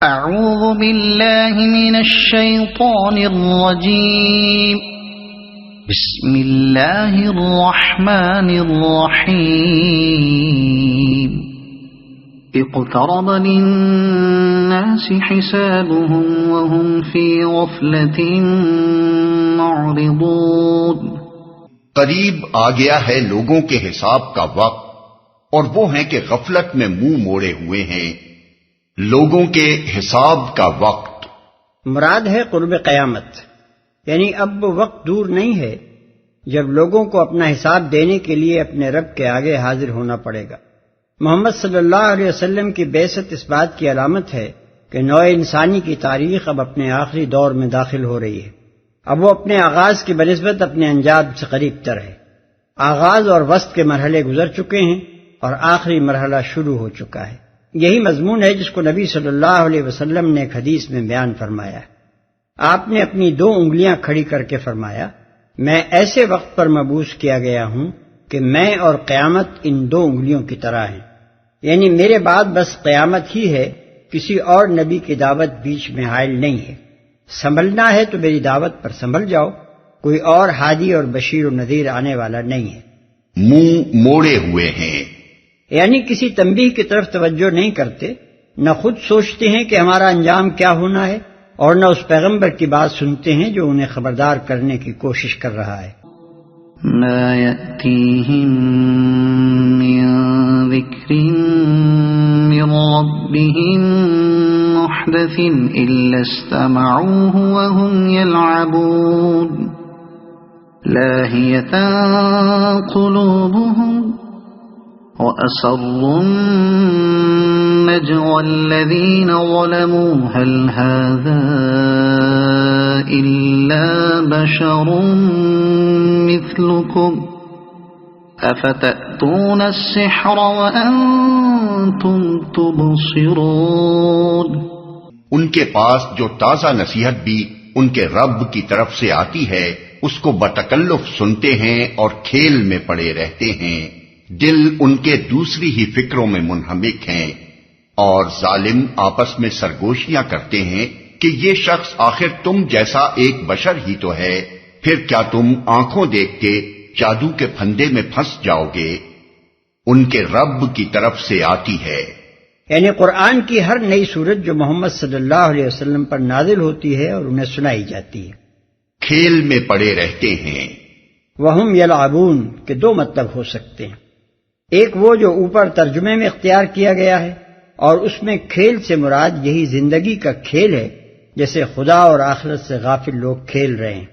اعوذ باللہ من الشیطان الرجیم بسم اللہ الرحمن الرحیم اقترب للناس حسابهم وهم في غفلة معرضون۔ قریب آ گیا ہے لوگوں کے حساب کا وقت اور وہ ہیں کہ غفلت میں منہ موڑے ہوئے ہیں۔ لوگوں کے حساب کا وقت مراد ہے قرب قیامت، یعنی اب وہ وقت دور نہیں ہے جب لوگوں کو اپنا حساب دینے کے لیے اپنے رب کے آگے حاضر ہونا پڑے گا۔ محمد صلی اللہ علیہ وسلم کی بعثت اس بات کی علامت ہے کہ نوع انسانی کی تاریخ اب اپنے آخری دور میں داخل ہو رہی ہے۔ اب وہ اپنے آغاز کی بنسبت اپنے انجام سے قریب تر ہے۔ آغاز اور وسط کے مرحلے گزر چکے ہیں اور آخری مرحلہ شروع ہو چکا ہے۔ یہی مضمون ہے جس کو نبی صلی اللہ علیہ وسلم نے ایک حدیث میں بیان فرمایا ہے۔ آپ نے اپنی 2 انگلیاں کھڑی کر کے فرمایا، میں ایسے وقت پر مبعوث کیا گیا ہوں کہ میں اور قیامت ان 2 انگلیوں کی طرح ہیں، یعنی میرے بعد بس قیامت ہی ہے، کسی اور نبی کی دعوت بیچ میں حائل نہیں ہے۔ سنبھلنا ہے تو میری دعوت پر سنبھل جاؤ، کوئی اور ہادی اور بشیر و نذیر آنے والا نہیں ہے۔ منہ موڑے ہوئے ہیں، یعنی کسی تنبیہ کی طرف توجہ نہیں کرتے، نہ خود سوچتے ہیں کہ ہمارا انجام کیا ہونا ہے، اور نہ اس پیغمبر کی بات سنتے ہیں جو انہیں خبردار کرنے کی کوشش کر رہا ہے۔ ما يأتيهم من ذكر من ربهم محدث إلا استمعوه وهم يلعبون لاهية قلوبهم وأسروا النجوى الذين ظلموا هل هذا إلا بشر مثلكم أفتأتون السحر وأنتم تبصرون۔ ان کے پاس جو تازہ نصیحت بھی ان کے رب کی طرف سے آتی ہے اس کو بتکلف سنتے ہیں اور کھیل میں پڑے رہتے ہیں، دل ان کے دوسری ہی فکروں میں منہمک ہیں، اور ظالم آپس میں سرگوشیاں کرتے ہیں کہ یہ شخص آخر تم جیسا ایک بشر ہی تو ہے، پھر کیا تم آنکھوں دیکھ کے جادو کے پھندے میں پھنس جاؤ گے؟ ان کے رب کی طرف سے آتی ہے، یعنی قرآن کی ہر نئی سورت جو محمد صلی اللہ علیہ وسلم پر نازل ہوتی ہے اور انہیں سنائی جاتی ہے۔ کھیل میں پڑے رہتے ہیں۔ وہم یلعبون کے 2 مطلب ہو سکتے ہیں، ایک وہ جو اوپر ترجمے میں اختیار کیا گیا ہے اور اس میں کھیل سے مراد یہی زندگی کا کھیل ہے جیسے خدا اور آخرت سے غافل لوگ کھیل رہے ہیں۔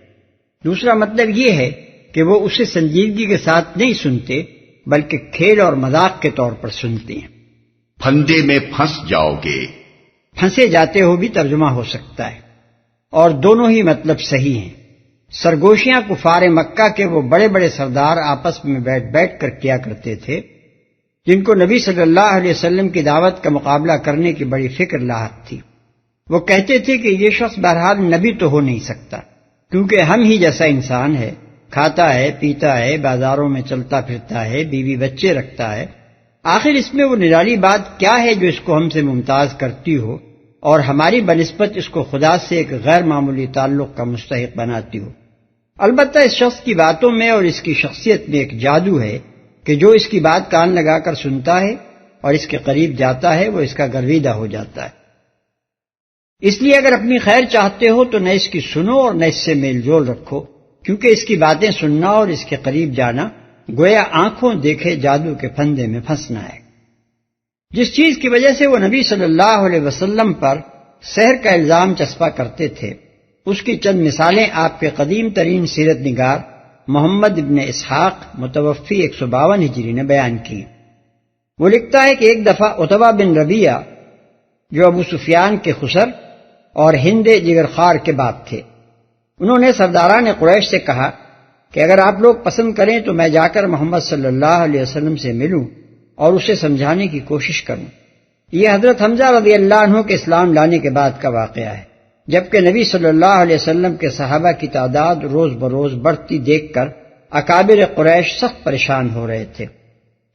دوسرا مطلب یہ ہے کہ وہ اسے سنجیدگی کے ساتھ نہیں سنتے بلکہ کھیل اور مذاق کے طور پر سنتے ہیں۔ پھندے میں پھنس جاؤ گے، پھنسے جاتے ہو بھی ترجمہ ہو سکتا ہے، اور دونوں ہی مطلب صحیح ہیں۔ سرگوشیاں کفار مکہ کے وہ بڑے بڑے سردار آپس میں بیٹھ بیٹھ کر کیا کرتے تھے، جن کو نبی صلی اللہ علیہ وسلم کی دعوت کا مقابلہ کرنے کی بڑی فکر لاحق تھی۔ وہ کہتے تھے کہ یہ شخص بہرحال نبی تو ہو نہیں سکتا، کیونکہ ہم ہی جیسا انسان ہے، کھاتا ہے، پیتا ہے، بازاروں میں چلتا پھرتا ہے، بیوی بچے رکھتا ہے، آخر اس میں وہ نرالی بات کیا ہے جو اس کو ہم سے ممتاز کرتی ہو اور ہماری بنسبت اس کو خدا سے ایک غیر معمولی تعلق کا مستحق بناتی ہو؟ البتہ اس شخص کی باتوں میں اور اس کی شخصیت میں ایک جادو ہے کہ جو اس کی بات کان لگا کر سنتا ہے اور اس کے قریب جاتا ہے وہ اس کا گرویدہ ہو جاتا ہے۔ اس لیے اگر اپنی خیر چاہتے ہو تو نہ اس کی سنو اور نہ اس سے میل جول رکھو، کیونکہ اس کی باتیں سننا اور اس کے قریب جانا گویا آنکھوں دیکھے جادو کے پھندے میں پھنسنا ہے۔ جس چیز کی وجہ سے وہ نبی صلی اللہ علیہ وسلم پر سحر کا الزام چسپا کرتے تھے، اس کی چند مثالیں آپ کے قدیم ترین سیرت نگار محمد ابن اسحاق متوفی 152 ہجری نے بیان کی۔ وہ لکھتا ہے کہ ایک دفعہ عتبہ بن ربیعہ جو ابو سفیان کے خسر اور ہند جگر خار کے باپ تھے، انہوں نے سرداران قریش سے کہا کہ اگر آپ لوگ پسند کریں تو میں جا کر محمد صلی اللہ علیہ وسلم سے ملوں اور اسے سمجھانے کی کوشش کروں۔ یہ حضرت حمزہ رضی اللہ عنہ کے اسلام لانے کے بعد کا واقعہ ہے، جبکہ نبی صلی اللہ علیہ وسلم کے صحابہ کی تعداد روز بروز بڑھتی دیکھ کر اکابر قریش سخت پریشان ہو رہے تھے۔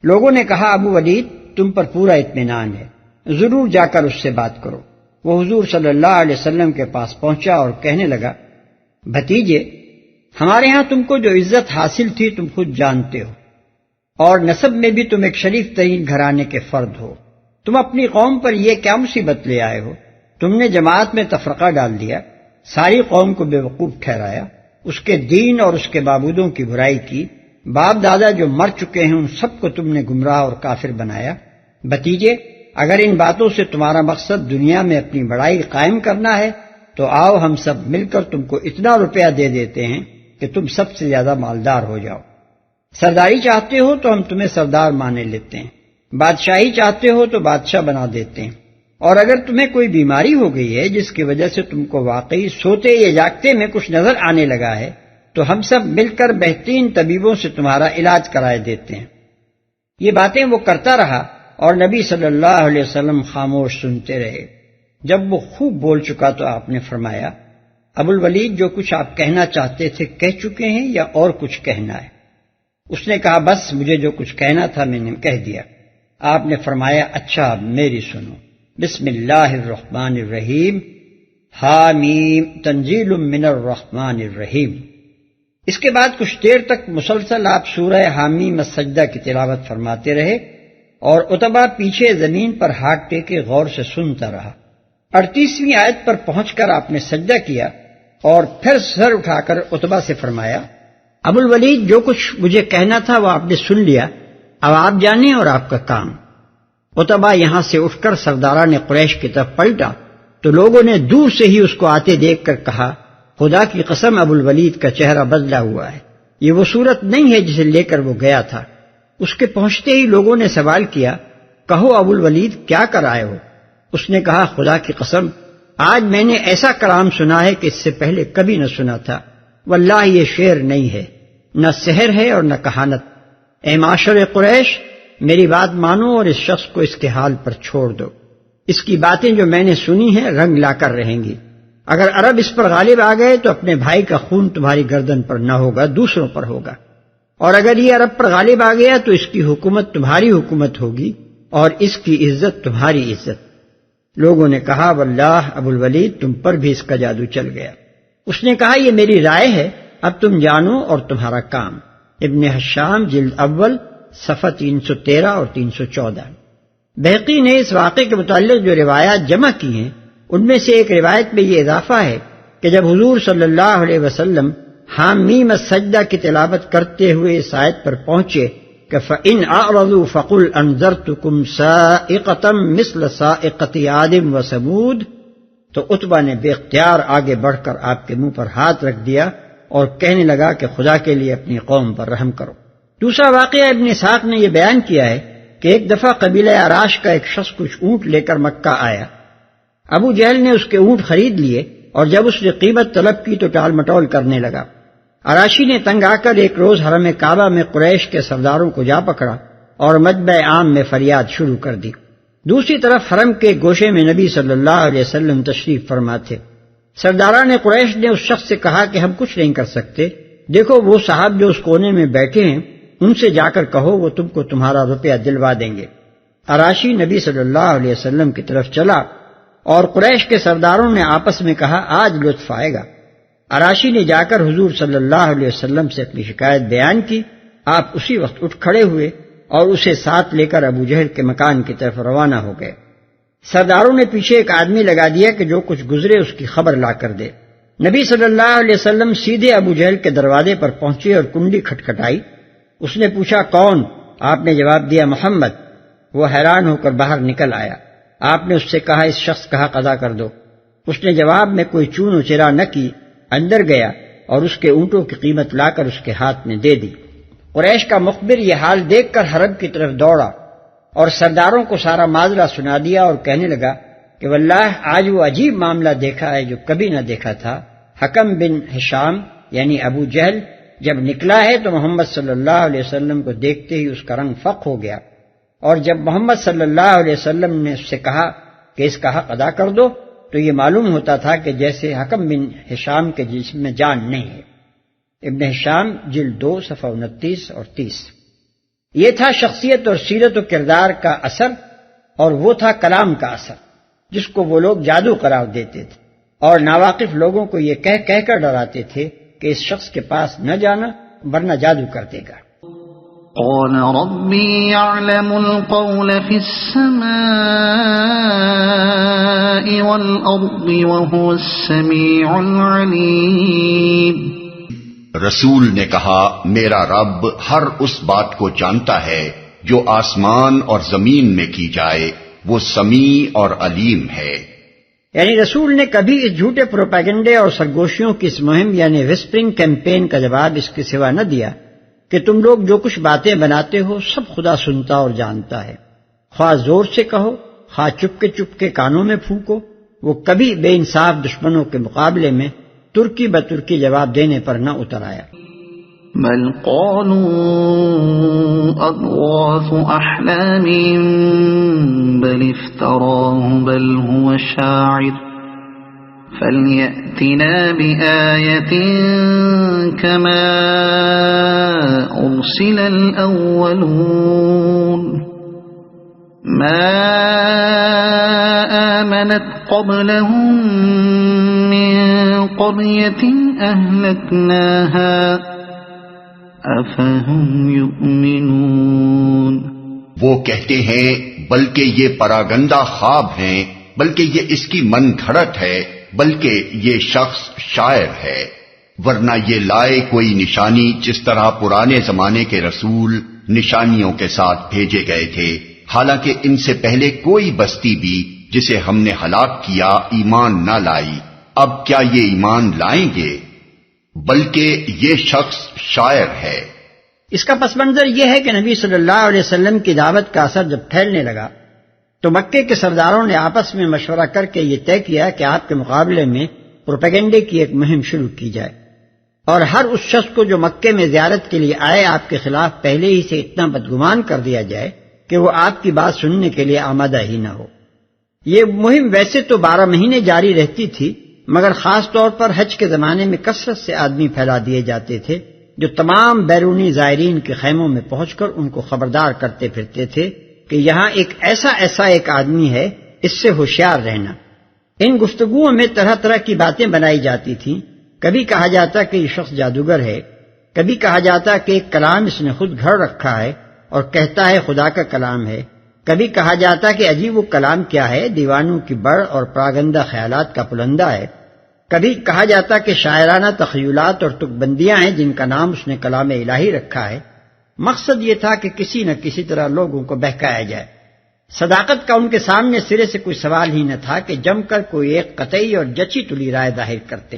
لوگوں نے کہا ابو ولید تم پر پورا اطمینان ہے، ضرور جا کر اس سے بات کرو۔ وہ حضور صلی اللہ علیہ وسلم کے پاس پہنچا اور کہنے لگا، بھتیجے، ہمارے ہاں تم کو جو عزت حاصل تھی تم خود جانتے ہو، اور نسب میں بھی تم ایک شریف ترین گھرانے کے فرد ہو۔ تم اپنی قوم پر یہ کیا مصیبت لے آئے ہو؟ تم نے جماعت میں تفرقہ ڈال دیا، ساری قوم کو بے وقوف ٹھہرایا، اس کے دین اور اس کے معبودوں کی برائی کی، باپ دادا جو مر چکے ہیں ان سب کو تم نے گمراہ اور کافر بنایا۔ بھتیجے، اگر ان باتوں سے تمہارا مقصد دنیا میں اپنی بڑائی قائم کرنا ہے تو آؤ ہم سب مل کر تم کو اتنا روپیہ دے دیتے ہیں کہ تم سب سے زیادہ مالدار ہو جاؤ۔ سرداری چاہتے ہو تو ہم تمہیں سردار مانے لیتے ہیں، بادشاہی چاہتے ہو تو بادشاہ بنا دیتے ہیں، اور اگر تمہیں کوئی بیماری ہو گئی ہے جس کی وجہ سے تم کو واقعی سوتے یا جاگتے میں کچھ نظر آنے لگا ہے تو ہم سب مل کر بہترین طبیبوں سے تمہارا علاج کرائے دیتے ہیں۔ یہ باتیں وہ کرتا رہا اور نبی صلی اللہ علیہ وسلم خاموش سنتے رہے۔ جب وہ خوب بول چکا تو آپ نے فرمایا، ابو الولید، جو کچھ آپ کہنا چاہتے تھے کہہ چکے ہیں یا اور کچھ کہنا ہے؟ اس نے کہا، بس مجھے جو کچھ کہنا تھا میں نے کہہ دیا۔ آپ نے فرمایا، اچھا اب میری سنو۔ بسم اللہ الرحمن الرحیم، حامیم، تنزیل من الرحمن الرحیم۔ اس کے بعد کچھ دیر تک مسلسل آپ سورہ حامیم السجدہ کی تلاوت فرماتے رہے اور عتبہ پیچھے زمین پر ہاتھ ٹیکے غور سے سنتا رہا۔ 38ویں آیت پر پہنچ کر آپ نے سجدہ کیا اور پھر سر اٹھا کر عتبہ سے فرمایا، ابو الولید، جو کچھ مجھے کہنا تھا وہ آپ نے سن لیا، اب آپ جانیں اور آپ کا کام۔ عتبہ یہاں سے اٹھ کر سرداران قریش کی طرف پلٹا تو لوگوں نے دور سے ہی اس کو آتے دیکھ کر کہا، خدا کی قسم ابو الولید کا چہرہ بدلا ہوا ہے، یہ وہ صورت نہیں ہے جسے لے کر وہ گیا تھا۔ اس کے پہنچتے ہی لوگوں نے سوال کیا، کہو ابو الولید کیا کر آئے ہو؟ اس نے کہا، خدا کی قسم آج میں نے ایسا کلام سنا ہے کہ اس سے پہلے کبھی نہ سنا تھا، واللہ یہ شعر نہیں ہے، نہ سحر ہے اور نہ کہانت۔ اے معاشر قریش، میری بات مانو اور اس شخص کو اس کے حال پر چھوڑ دو۔ اس کی باتیں جو میں نے سنی ہیں رنگ لا کر رہیں گی۔ اگر عرب اس پر غالب آ گئے تو اپنے بھائی کا خون تمہاری گردن پر نہ ہوگا، دوسروں پر ہوگا، اور اگر یہ عرب پر غالب آ گیا تو اس کی حکومت تمہاری حکومت ہوگی اور اس کی عزت تمہاری عزت۔ لوگوں نے کہا، واللہ ابو الولید تم پر بھی اس کا جادو چل گیا۔ اس نے کہا، یہ میری رائے ہے، اب تم جانو اور تمہارا کام۔ ابن حشام جلد اول صفحہ 313 اور 314۔ بہقی نے اس واقعے کے متعلق جو روایات جمع کی ہیں ان میں سے ایک روایت میں یہ اضافہ ہے کہ جب حضور صلی اللہ علیہ وسلم حامیم السجدہ کی تلاوت کرتے ہوئے اس آیت پر پہنچے کہ فَإِنْ أَعْرَضُوا فَقُلْ أَنذَرْتُكُمْ صَاعِقَةً مِثْلَ صَاعِقَةِ عَادٍ وَثَمُودَ، تو عتبہ نے بے اختیار آگے بڑھ کر آپ کے منہ پر ہاتھ رکھ دیا اور کہنے لگا کہ خدا کے لیے اپنی قوم پر رحم کرو۔ دوسرا واقعہ ابن اسحاق نے یہ بیان کیا ہے کہ ایک دفعہ قبیلہ عراش کا ایک شخص کچھ اونٹ لے کر مکہ آیا۔ ابو جہل نے اس کے اونٹ خرید لیے اور جب اس نے قیمت طلب کی تو ٹال مٹول کرنے لگا۔ عراشی نے تنگ آ کر ایک روز حرم کعبہ میں قریش کے سرداروں کو جا پکڑا اور مجمع عام میں فریاد شروع کر دی۔ دوسری طرف حرم کے گوشے میں نبی صلی اللہ علیہ وسلم تشریف فرما تھے۔ سرداران قریش نے اس شخص سے کہا کہ ہم کچھ نہیں کر سکتے، دیکھو وہ صاحب جو اس کونے میں بیٹھے ہیں ان سے جا کر کہو وہ تم کو تمہارا روپیہ دلوا دیں گے۔ عراشی نبی صلی اللہ علیہ وسلم کی طرف چلا اور قریش کے سرداروں نے آپس میں کہا، آج لطف آئے گا۔ عراشی نے جا کر حضور صلی اللہ علیہ وسلم سے اپنی شکایت بیان کی۔ آپ اسی وقت اٹھ کھڑے ہوئے اور اسے ساتھ لے کر ابو جہل کے مکان کی طرف روانہ ہو گئے۔ سرداروں نے پیچھے ایک آدمی لگا دیا کہ جو کچھ گزرے اس کی خبر لا کر دے۔ نبی صلی اللہ علیہ وسلم سیدھے ابو جہل کے دروازے پر پہنچے اور کنڈی کھٹکھٹائی۔ اس نے پوچھا، کون؟ آپ نے جواب دیا، محمد۔ وہ حیران ہو کر باہر نکل آیا۔ آپ نے اس سے کہا، اس شخص کا حق ادا کر دو۔ اس نے جواب میں کوئی چون و چرا نہ کی، اندر گیا اور اس کے اونٹوں کی قیمت لا کر اس کے ہاتھ میں دے دی۔ قریش کا مخبر یہ حال دیکھ کر حرم کی طرف دوڑا اور سرداروں کو سارا معاملہ سنا دیا اور کہنے لگا کہ واللہ آج وہ عجیب معاملہ دیکھا ہے جو کبھی نہ دیکھا تھا۔ حکم بن حشام یعنی ابو جہل جب نکلا ہے تو محمد صلی اللہ علیہ وسلم کو دیکھتے ہی اس کا رنگ فق ہو گیا، اور جب محمد صلی اللہ علیہ وسلم نے اس سے کہا کہ اس کا حق ادا کر دو تو یہ معلوم ہوتا تھا کہ جیسے حکم بن حشام کے جسم میں جان نہیں ہے۔ ابن حشام جلد 2 صفحہ 29 اور 30۔ یہ تھا شخصیت اور سیرت و کردار کا اثر اور وہ تھا کلام کا اثر۔ جس کو وہ لوگ جادو قرار دیتے تھے، اور ناواقف لوگوں کو یہ کہہ کہہ کر ڈراتے تھے کہ اس شخص کے پاس نہ جانا ورنہ جادو کر دے گا۔ قال ربي يعلم القول في السماء والأرض وهو السميع العليم۔ رسول نے کہا میرا رب ہر اس بات کو جانتا ہے جو آسمان اور زمین میں کی جائے، وہ سمیع اور علیم ہے۔ یعنی رسول نے کبھی اس جھوٹے پروپیگنڈے اور سرگوشیوں کی اس مہم یعنی وسپرنگ کیمپین کا جواب اس کے سوا نہ دیا کہ تم لوگ جو کچھ باتیں بناتے ہو سب خدا سنتا اور جانتا ہے، خواہ زور سے کہو خواہ چپ کے کانوں میں پھونکو، وہ کبھی بے انصاف دشمنوں کے مقابلے میں ترکی بترکی جواب دینے پر نہ اتر آیا۔ بل قالوا أضغاث أحلام بل افتراه بل هو شاعر فليأتنا بآية كما أرسل الأولون ما آمنت قبلهم من قرية أهلكناها أفهم يؤمنون۔ وہ کہتے ہیں بلکہ یہ پراگندہ خواب ہیں، بلکہ یہ اس کی من گھڑت ہے، بلکہ یہ شخص شاعر ہے، ورنہ یہ لائے کوئی نشانی جس طرح پرانے زمانے کے رسول نشانیوں کے ساتھ بھیجے گئے تھے، حالانکہ ان سے پہلے کوئی بستی بھی جسے ہم نے ہلاک کیا ایمان نہ لائی، اب کیا یہ ایمان لائیں گے؟ بلکہ یہ شخص شاعر ہے۔ اس کا پس منظر یہ ہے کہ نبی صلی اللہ علیہ وسلم کی دعوت کا اثر جب پھیلنے لگا تو مکے کے سرداروں نے آپس میں مشورہ کر کے یہ طے کیا کہ آپ کے مقابلے میں پروپیگنڈے کی ایک مہم شروع کی جائے، اور ہر اس شخص کو جو مکے میں زیارت کے لیے آئے آپ کے خلاف پہلے ہی سے اتنا بدگمان کر دیا جائے کہ وہ آپ کی بات سننے کے لیے آمادہ ہی نہ ہو۔ یہ مہم ویسے تو 12 مہینے جاری رہتی تھی، مگر خاص طور پر حج کے زمانے میں کثرت سے آدمی پھیلا دیے جاتے تھے جو تمام بیرونی زائرین کے خیموں میں پہنچ کر ان کو خبردار کرتے پھرتے تھے کہ یہاں ایک ایسا ایک آدمی ہے، اس سے ہوشیار رہنا۔ ان گفتگوؤں میں طرح طرح کی باتیں بنائی جاتی تھیں، کبھی کہا جاتا کہ یہ شخص جادوگر ہے، کبھی کہا جاتا کہ ایک کلام اس نے خود گھڑ رکھا ہے اور کہتا ہے خدا کا کلام ہے، کبھی کہا جاتا کہ عجیب وہ کلام کیا ہے، دیوانوں کی بڑھ اور پراگندہ خیالات کا پلندہ ہے، کبھی کہا جاتا کہ شاعرانہ تخیلات اور تک بندیاں ہیں جن کا نام اس نے کلام الہی رکھا ہے۔ مقصد یہ تھا کہ کسی نہ کسی طرح لوگوں کو بہکایا جائے۔ صداقت کا ان کے سامنے سرے سے کوئی سوال ہی نہ تھا کہ جم کر کوئی ایک قطعی اور جچی تلی رائے ظاہر کرتے،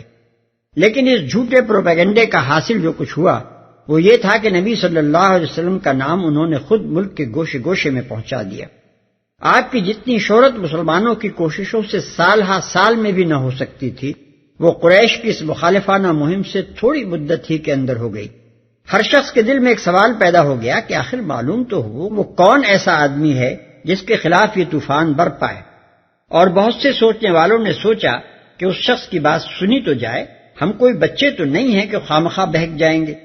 لیکن اس جھوٹے پروپیگنڈے کا حاصل جو کچھ ہوا وہ یہ تھا کہ نبی صلی اللہ علیہ وسلم کا نام انہوں نے خود ملک کے گوشے گوشے میں پہنچا دیا۔ آپ کی جتنی شہرت مسلمانوں کی کوششوں سے سال ہا سال میں بھی نہ ہو سکتی تھی، وہ قریش کی اس مخالفانہ مہم سے تھوڑی مدت ہی کے اندر ہو گئی۔ ہر شخص کے دل میں ایک سوال پیدا ہو گیا کہ آخر معلوم تو ہو وہ کون ایسا آدمی ہے جس کے خلاف یہ طوفان برپا ہے، اور بہت سے سوچنے والوں نے سوچا کہ اس شخص کی بات سنی تو جائے، ہم کوئی بچے تو نہیں ہیں کہ خامخواہ بہک جائیں گے۔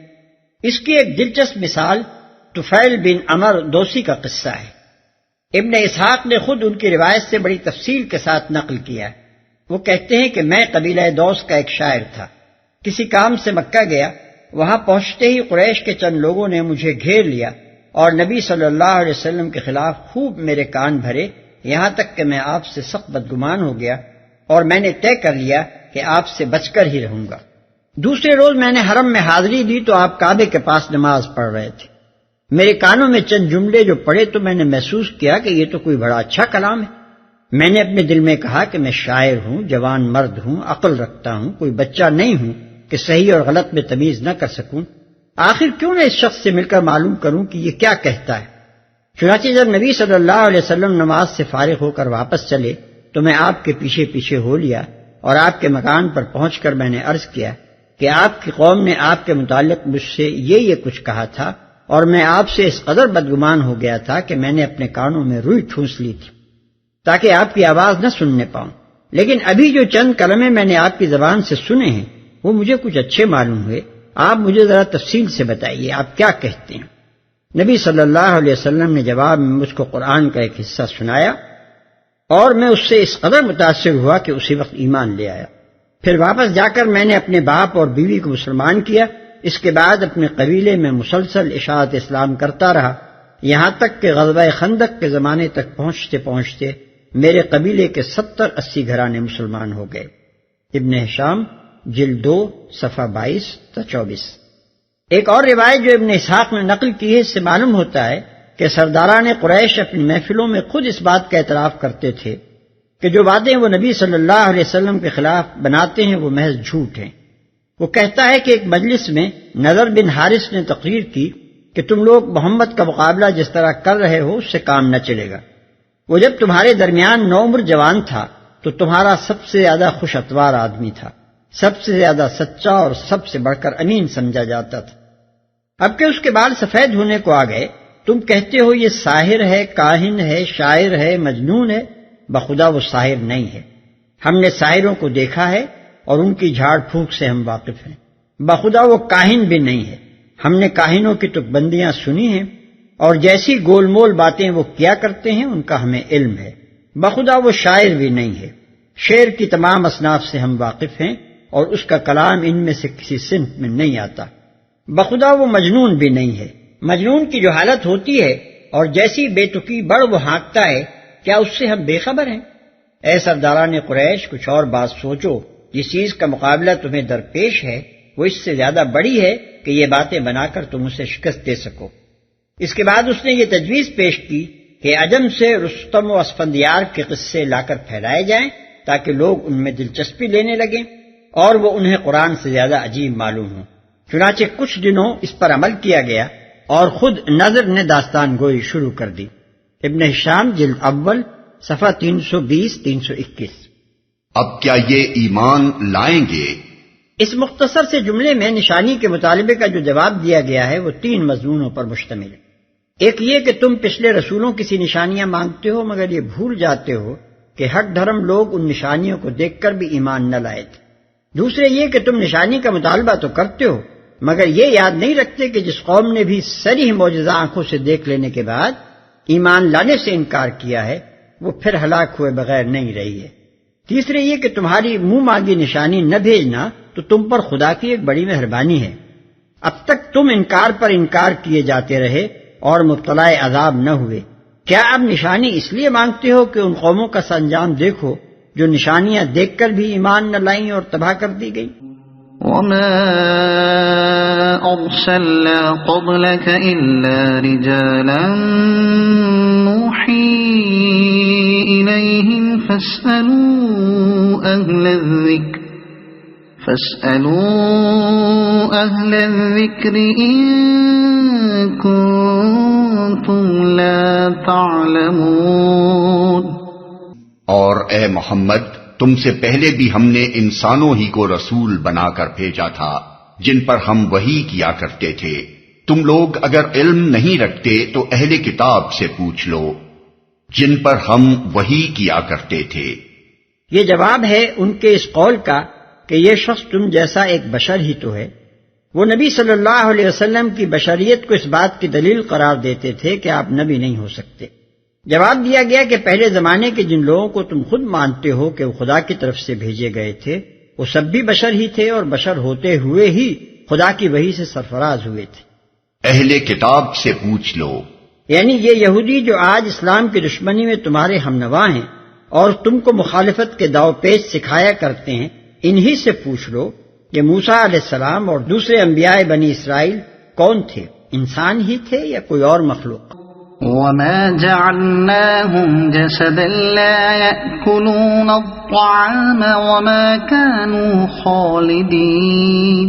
اس کی ایک دلچسپ مثال طفیل بن عمر دوسی کا قصہ ہے۔ ابن اسحاق نے خود ان کی روایت سے بڑی تفصیل کے ساتھ نقل کیا ہے۔ وہ کہتے ہیں کہ میں قبیلہ دوس کا ایک شاعر تھا، کسی کام سے مکہ گیا، وہاں پہنچتے ہی قریش کے چند لوگوں نے مجھے گھیر لیا اور نبی صلی اللہ علیہ وسلم کے خلاف خوب میرے کان بھرے، یہاں تک کہ میں آپ سے سخت بدگمان ہو گیا اور میں نے طے کر لیا کہ آپ سے بچ کر ہی رہوں گا۔ دوسرے روز میں نے حرم میں حاضری دی تو آپ کعبے کے پاس نماز پڑھ رہے تھے۔ میرے کانوں میں چند جملے جو پڑے تو میں نے محسوس کیا کہ یہ تو کوئی بڑا اچھا کلام ہے۔ میں نے اپنے دل میں کہا کہ میں شاعر ہوں، جوان مرد ہوں، عقل رکھتا ہوں، کوئی بچہ نہیں ہوں کہ صحیح اور غلط میں تمیز نہ کر سکوں، آخر کیوں نہ اس شخص سے مل کر معلوم کروں کہ یہ کیا کہتا ہے۔ چنانچہ جب نبی صلی اللہ علیہ وسلم نماز سے فارغ ہو کر واپس چلے تو میں آپ کے پیچھے پیچھے ہو لیا اور آپ کے مکان پر پہنچ کر میں نے عرض کیا کہ آپ کی قوم نے آپ کے متعلق مجھ سے یہ کچھ کہا تھا اور میں آپ سے اس قدر بدگمان ہو گیا تھا کہ میں نے اپنے کانوں میں روئی ٹھونس لی تھی تاکہ آپ کی آواز نہ سننے پاؤں، لیکن ابھی جو چند کلمے میں نے آپ کی زبان سے سنے ہیں وہ مجھے کچھ اچھے معلوم ہوئے۔ آپ مجھے ذرا تفصیل سے بتائیے آپ کیا کہتے ہیں۔ نبی صلی اللہ علیہ وسلم نے جواب میں مجھ کو قرآن کا ایک حصہ سنایا اور میں اس سے اس قدر متاثر ہوا کہ اسی وقت ایمان لے آیا۔ پھر واپس جا کر میں نے اپنے باپ اور بیوی کو مسلمان کیا۔ اس کے بعد اپنے قبیلے میں مسلسل اشاعت اسلام کرتا رہا، یہاں تک کہ غزوہ خندق کے زمانے تک پہنچتے پہنچتے میرے قبیلے کے 70-80 گھرانے مسلمان ہو گئے۔ ابن ہشام جلد 2 صفحہ 22 تا 24۔ ایک اور روایت جو ابن اسحاق نے نقل کی ہے، اس سے معلوم ہوتا ہے کہ سرداران قریش اپنی محفلوں میں خود اس بات کا اعتراف کرتے تھے کہ جو باتیں وہ نبی صلی اللہ علیہ وسلم کے خلاف بناتے ہیں وہ محض جھوٹ ہیں۔ وہ کہتا ہے کہ ایک مجلس میں نضر بن حارث نے تقریر کی کہ تم لوگ محمد کا مقابلہ جس طرح کر رہے ہو اس سے کام نہ چلے گا۔ وہ جب تمہارے درمیان نوعمر جوان تھا تو تمہارا سب سے زیادہ خوش اتوار آدمی تھا، سب سے زیادہ سچا اور سب سے بڑھ کر امین سمجھا جاتا تھا۔ اب کہ اس کے بال سفید ہونے کو آ گئے، تم کہتے ہو یہ ساحر ہے، کاہن ہے، شاعر ہے، مجنون ہے۔ بخدا وہ ساحر نہیں ہے، ہم نے ساحروں کو دیکھا ہے اور ان کی جھاڑ پھونک سے ہم واقف ہیں۔ بخدا وہ کاہن بھی نہیں ہے، ہم نے کاہنوں کی تک بندیاں سنی ہیں اور جیسی گول مول باتیں وہ کیا کرتے ہیں ان کا ہمیں علم ہے۔ بخدا وہ شاعر بھی نہیں ہے، شعر کی تمام اصناف سے ہم واقف ہیں اور اس کا کلام ان میں سے کسی صنف میں نہیں آتا۔ بخدا وہ مجنون بھی نہیں ہے، مجنون کی جو حالت ہوتی ہے اور جیسی بے تکی بڑ وہ ہانکتا ہے، کیا اس سے ہم بے خبر ہیں؟ اے سرداران قریش، کچھ اور بات سوچو، جس چیز کا مقابلہ تمہیں درپیش ہے وہ اس سے زیادہ بڑی ہے کہ یہ باتیں بنا کر تم اسے شکست دے سکو۔ اس کے بعد اس نے یہ تجویز پیش کی کہ عجم سے رستم و اسفندیار کے قصے لا کر پھیلائے جائیں تاکہ لوگ ان میں دلچسپی لینے لگیں اور وہ انہیں قرآن سے زیادہ عجیب معلوم ہوں۔ چنانچہ کچھ دنوں اس پر عمل کیا گیا اور خود نضر نے داستان گوئی شروع کر دی۔ ابن ہشام جلد اول صفحہ 320-321۔ اب کیا یہ ایمان لائیں گے؟ اس مختصر سے جملے میں نشانی کے مطالبے کا جو جواب دیا گیا ہے وہ 3 مضمونوں پر مشتمل ہے۔ ایک یہ کہ تم پچھلے رسولوں کی سی نشانیاں مانگتے ہو مگر یہ بھول جاتے ہو کہ حق دھرم لوگ ان نشانیوں کو دیکھ کر بھی ایمان نہ لائے تھے۔ دوسرے یہ کہ تم نشانی کا مطالبہ تو کرتے ہو مگر یہ یاد نہیں رکھتے کہ جس قوم نے بھی صریح معجزہ آنکھوں سے دیکھ لینے کے بعد ایمان لانے سے انکار کیا ہے وہ پھر ہلاک ہوئے بغیر نہیں رہی ہے۔ تیسرے یہ کہ تمہاری منہ مانگی نشانی نہ بھیجنا تو تم پر خدا کی ایک بڑی مہربانی ہے۔ اب تک تم انکار پر انکار کیے جاتے رہے اور مبتلا عذاب نہ ہوئے، کیا اب نشانی اس لیے مانگتے ہو کہ ان قوموں کا سنجام دیکھو جو نشانیاں دیکھ کر بھی ایمان نہ لائیں اور تباہ کر دی گئی؟ وما أرسلنا قبلك إلا رجالا نوحي إليهم فاسألوا أهل الذكر إن كنتم لا تعلمون۔ اور اے محمد، تم سے پہلے بھی ہم نے انسانوں ہی کو رسول بنا کر بھیجا تھا جن پر ہم وحی کیا کرتے تھے۔ تم لوگ اگر علم نہیں رکھتے تو اہل کتاب سے پوچھ لو جن پر ہم وحی کیا کرتے تھے۔ یہ جواب ہے ان کے اس قول کا کہ یہ شخص تم جیسا ایک بشر ہی تو ہے۔ وہ نبی صلی اللہ علیہ وسلم کی بشریت کو اس بات کی دلیل قرار دیتے تھے کہ آپ نبی نہیں ہو سکتے۔ جواب دیا گیا کہ پہلے زمانے کے جن لوگوں کو تم خود مانتے ہو کہ وہ خدا کی طرف سے بھیجے گئے تھے وہ سب بھی بشر ہی تھے اور بشر ہوتے ہوئے ہی خدا کی وحی سے سرفراز ہوئے تھے۔ اہل کتاب سے پوچھ لو، یعنی یہ یہودی جو آج اسلام کی دشمنی میں تمہارے ہمنوا ہیں اور تم کو مخالفت کے داؤ پیچ سکھایا کرتے ہیں، انہی سے پوچھ لو کہ موسیٰ علیہ السلام اور دوسرے انبیاء بنی اسرائیل کون تھے، انسان ہی تھے یا کوئی اور مخلوق؟ وما جعلناهم جسدا لا يأكلون الطعام وما كانوا خالدين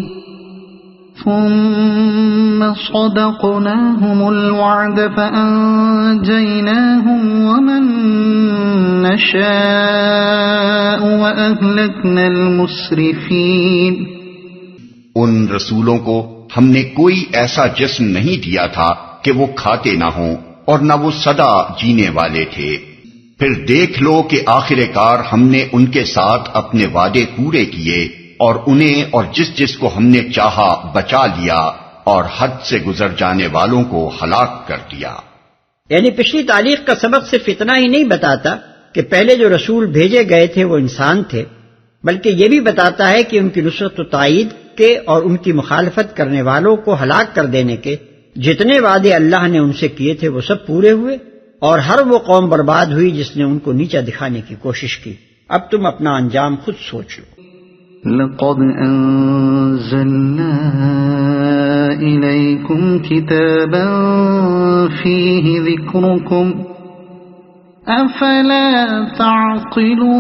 ثم صدقناهم الوعد فأنجيناهم ومن نشاء وأهلكنا المسرفين۔ ان رسولوں کو ہم نے کوئی ایسا جسم نہیں دیا تھا کہ وہ کھاتے نہ ہوں اور نہ وہ سدا جینے والے تھے۔ پھر دیکھ لو کہ آخر کار ہم نے ان کے ساتھ اپنے وعدے پورے کیے اور انہیں اور جس جس کو ہم نے چاہا بچا لیا اور حد سے گزر جانے والوں کو ہلاک کر دیا۔ یعنی پچھلی تاریخ کا سبق صرف اتنا ہی نہیں بتاتا کہ پہلے جو رسول بھیجے گئے تھے وہ انسان تھے، بلکہ یہ بھی بتاتا ہے کہ ان کی نصرت و تائید کے اور ان کی مخالفت کرنے والوں کو ہلاک کر دینے کے جتنے وعدے اللہ نے ان سے کیے تھے وہ سب پورے ہوئے، اور ہر وہ قوم برباد ہوئی جس نے ان کو نیچا دکھانے کی کوشش کی۔ اب تم اپنا انجام خود سوچ لو۔ لقد انزلنا الیکم کتابا فیہ ذکرکم افلا تعقلون۔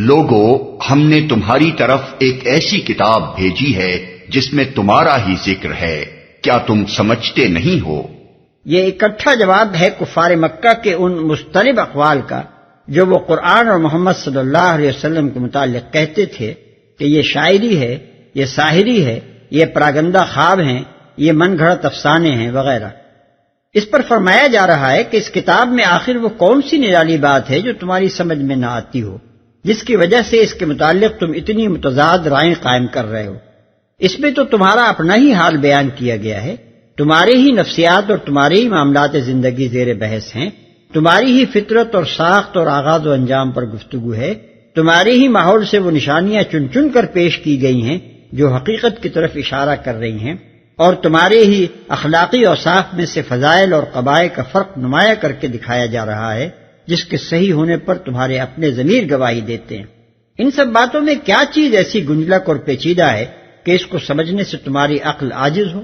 لوگو، ہم نے تمہاری طرف ایک ایسی کتاب بھیجی ہے جس میں تمہارا ہی ذکر ہے، کیا تم سمجھتے نہیں ہو؟ یہ اکٹھا جواب ہے کفار مکہ کے ان مستند اقوال کا جو وہ قرآن اور محمد صلی اللہ علیہ وسلم کے متعلق کہتے تھے کہ یہ شاعری ہے، یہ ساحری ہے، یہ پراگندہ خواب ہیں، یہ من گھڑت افسانے ہیں وغیرہ۔ اس پر فرمایا جا رہا ہے کہ اس کتاب میں آخر وہ کون سی نرالی بات ہے جو تمہاری سمجھ میں نہ آتی ہو، جس کی وجہ سے اس کے متعلق تم اتنی متضاد رائیں قائم کر رہے ہو۔ اس میں تو تمہارا اپنا ہی حال بیان کیا گیا ہے، تمہارے ہی نفسیات اور تمہارے ہی معاملات زندگی زیر بحث ہیں، تمہاری ہی فطرت اور ساخت اور آغاز و انجام پر گفتگو ہے، تمہارے ہی ماحول سے وہ نشانیاں چن چن کر پیش کی گئی ہیں جو حقیقت کی طرف اشارہ کر رہی ہیں، اور تمہارے ہی اخلاقی اوصاف میں سے فضائل اور قبائح کا فرق نمایاں کر کے دکھایا جا رہا ہے جس کے صحیح ہونے پر تمہارے اپنے ضمیر گواہی دیتے ہیں۔ ان سب باتوں میں کیا چیز ایسی گنجلک اور پیچیدہ ہے کہ اس کو سمجھنے سے تمہاری عقل عاجز ہو؟